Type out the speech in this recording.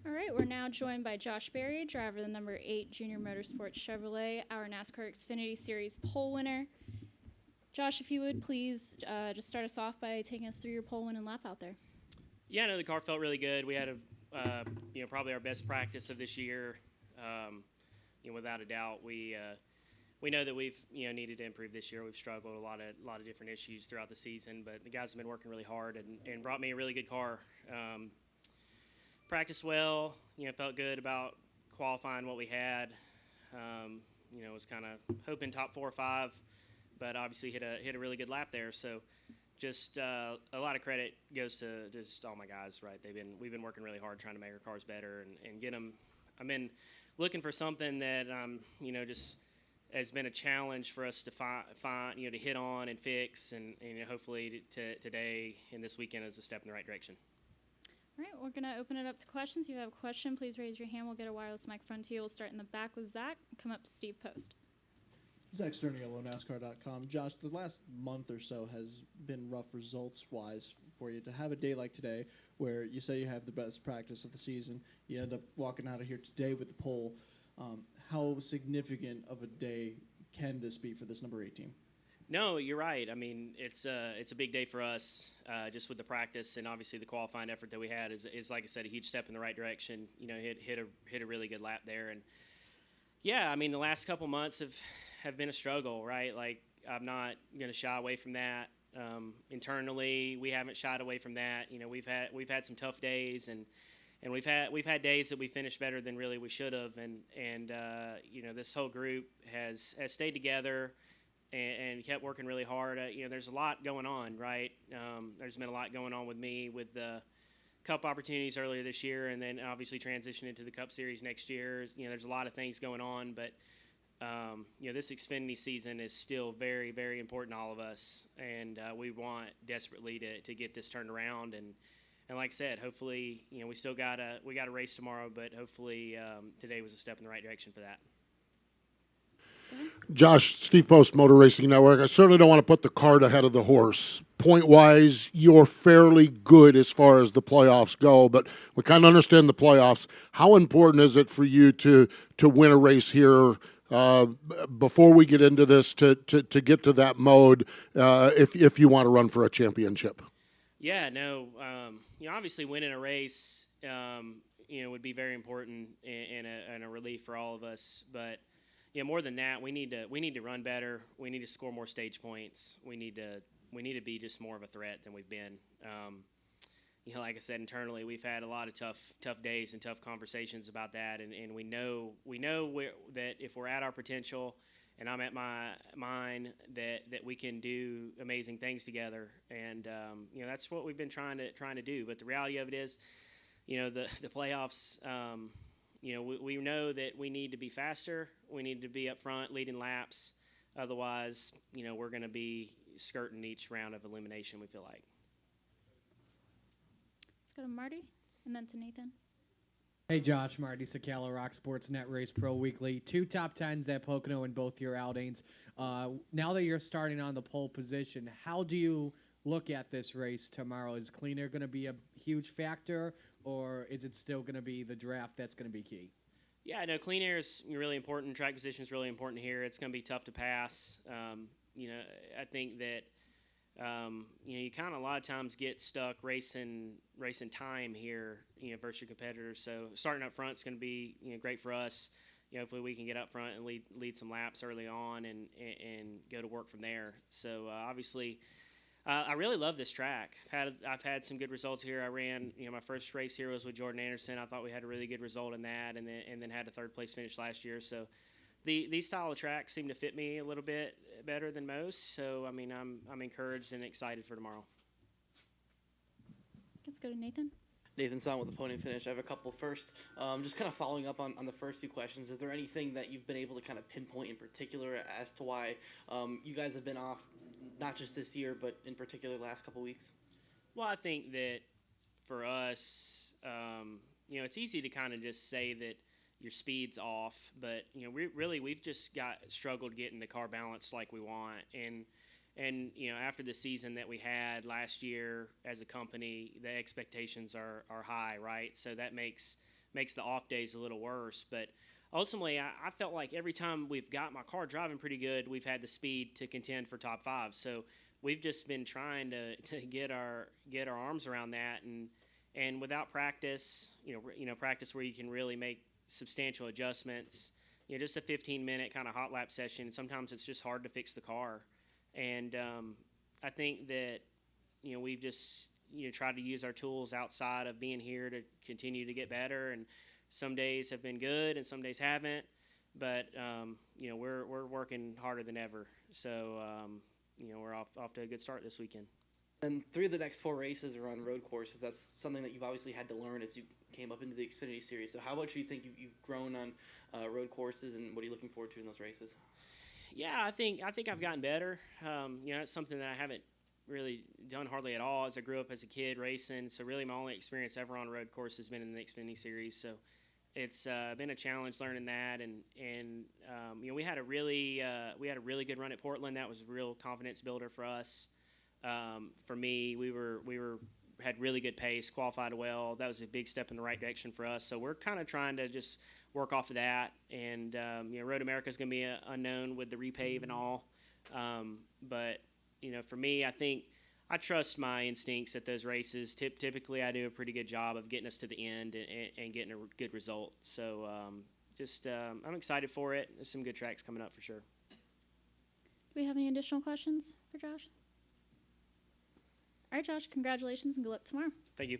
All right, we're now joined by Josh Berry, driver of the number 8 Junior Motorsports Chevrolet, our NASCAR Xfinity Series pole winner. Josh, if you would please just start us off by taking us through your pole win and lap out there. Yeah, no, the car felt really good. We had probably our best practice of this year. Without a doubt, we know that we've needed to improve this year. We've struggled with a lot of different issues throughout the season, but the guys have been working really hard and brought me a really good car. Practiced well. Felt good about qualifying what we had. Was kind of hoping top 4 or 5, but obviously hit a really good lap there. So just a lot of credit goes to just all my guys, right? We've been working really hard trying to make our cars better and get them. I've been looking for something that just has been a challenge for us to find to hit on and fix, and hopefully today and this weekend is a step in the right direction. All right, we're going to open it up to questions. If you have a question, please raise your hand. We'll get a wireless microphone to you. We'll start in the back with Zach. Come up to Steve Post. Zach Sterniolo, NASCAR.com. Josh, the last month or so has been rough results-wise for you. To have a day like today where you say you have the best practice of the season, you end up walking out of here today with the pole. How significant of a day can this be for this number 8 team? No, you're right. I mean, it's a big day for us, just with the practice and obviously the qualifying effort that we had is like I said, a huge step in the right direction. Hit a really good lap there, and yeah, I mean, the last couple months have been a struggle, right? Like, I'm not going to shy away from that. Internally, we haven't shied away from that. We've had some tough days, and we've had days that we finished better than really we should have, and this whole group has stayed together and kept working really hard. There's a lot going on, right? There's been a lot going on with me with the Cup opportunities earlier this year, and then obviously transition into the Cup Series next year. There's a lot of things going on, but this Xfinity season is still very, very important to all of us, and we want desperately to get this turned around. And like I said, hopefully, we got a race tomorrow, but hopefully today was a step in the right direction for that. Josh, Steve Post, Motor Racing Network. I certainly don't want to put the cart ahead of the horse. Point-wise, you're fairly good as far as the playoffs go, but we kind of understand the playoffs. How important is it for you to win a race here before we get into this to get to that mode if you want to run for a championship? Yeah, no. Obviously winning a race, would be very important and a relief for all of us, but more than that, we need to run better. We need to score more stage points. We need to be just more of a threat than we've been. Like I said, internally, we've had a lot of tough days and tough conversations about that, and we know that if we're at our potential, and I'm at mine, that we can do amazing things together, and that's what we've been trying to do. But the reality of it is, the playoffs. We know that we need to be faster. We need to be up front, leading laps. Otherwise, we're going to be skirting each round of elimination, we feel like. Let's go to Marty and then to Nathan. Hey, Josh, Marty Sakala, Rock Sports Net Race Pro Weekly. 2 top 10s at Pocono in both your outings. Now that you're starting on the pole position, how do you look at this race tomorrow? Is clean air going to be a huge factor, or is it still going to be the draft that's going to be key? Yeah, no, clean air is really important. Track position is really important here. It's going to be tough to pass. I think that you kind of a lot of times get stuck racing time here, versus your competitors. So starting up front is going to be great for us. Hopefully we can get up front and lead some laps early on and go to work from there. So obviously. I really love this track. I've had some good results here. I ran, my first race here was with Jordan Anderson. I thought we had a really good result in that, and then had a 3rd place finish last year. So these style of tracks seem to fit me a little bit better than most. So I mean, I'm encouraged and excited for tomorrow. Let's go to Nathan. Nathan Son with the podium finish. I have a couple first. Just kind of following up on the first few questions. Is there anything that you've been able to kind of pinpoint in particular as to why you guys have been off? Not just this year, but in particular the last couple weeks? Well, I think that for us, it's easy to kind of just say that your speed's off, but we've just struggled getting the car balanced like we want, and after the season that we had last year as a company, the expectations are high, right? So that makes makes the off days a little worse. But ultimately, I felt like every time we've got my car driving pretty good, we've had the speed to contend for top 5. So we've just been trying to get our arms around that, and without practice, practice where you can really make substantial adjustments. Just a 15-minute kind of hot lap session. Sometimes it's just hard to fix the car, and I think that we've just tried to use our tools outside of being here to continue to get better. And some days have been good, and some days haven't. But we're working harder than ever. So we're off to a good start this weekend. And 3 of the next 4 races are on road courses. That's something that you've obviously had to learn as you came up into the Xfinity Series. So how much do you think you've grown on road courses, and what are you looking forward to in those races? Yeah, I think I've gotten better. It's something that I haven't really done hardly at all as I grew up as a kid racing. So really my only experience ever on road course has been in the Xfinity Series. So it's been a challenge learning that. And we had a really good run at Portland. That was a real confidence builder for us. For me, we had really good pace, qualified well. That was a big step in the right direction for us. So we're kind of trying to just work off of that. And Road America is going to be unknown with the repave and all. But for me, I think I trust my instincts at those races. Typically, I do a pretty good job of getting us to the end and getting a good result. So I'm excited for it. There's some good tracks coming up for sure. Do we have any additional questions for Josh? All right, Josh, congratulations and good luck tomorrow. Thank you.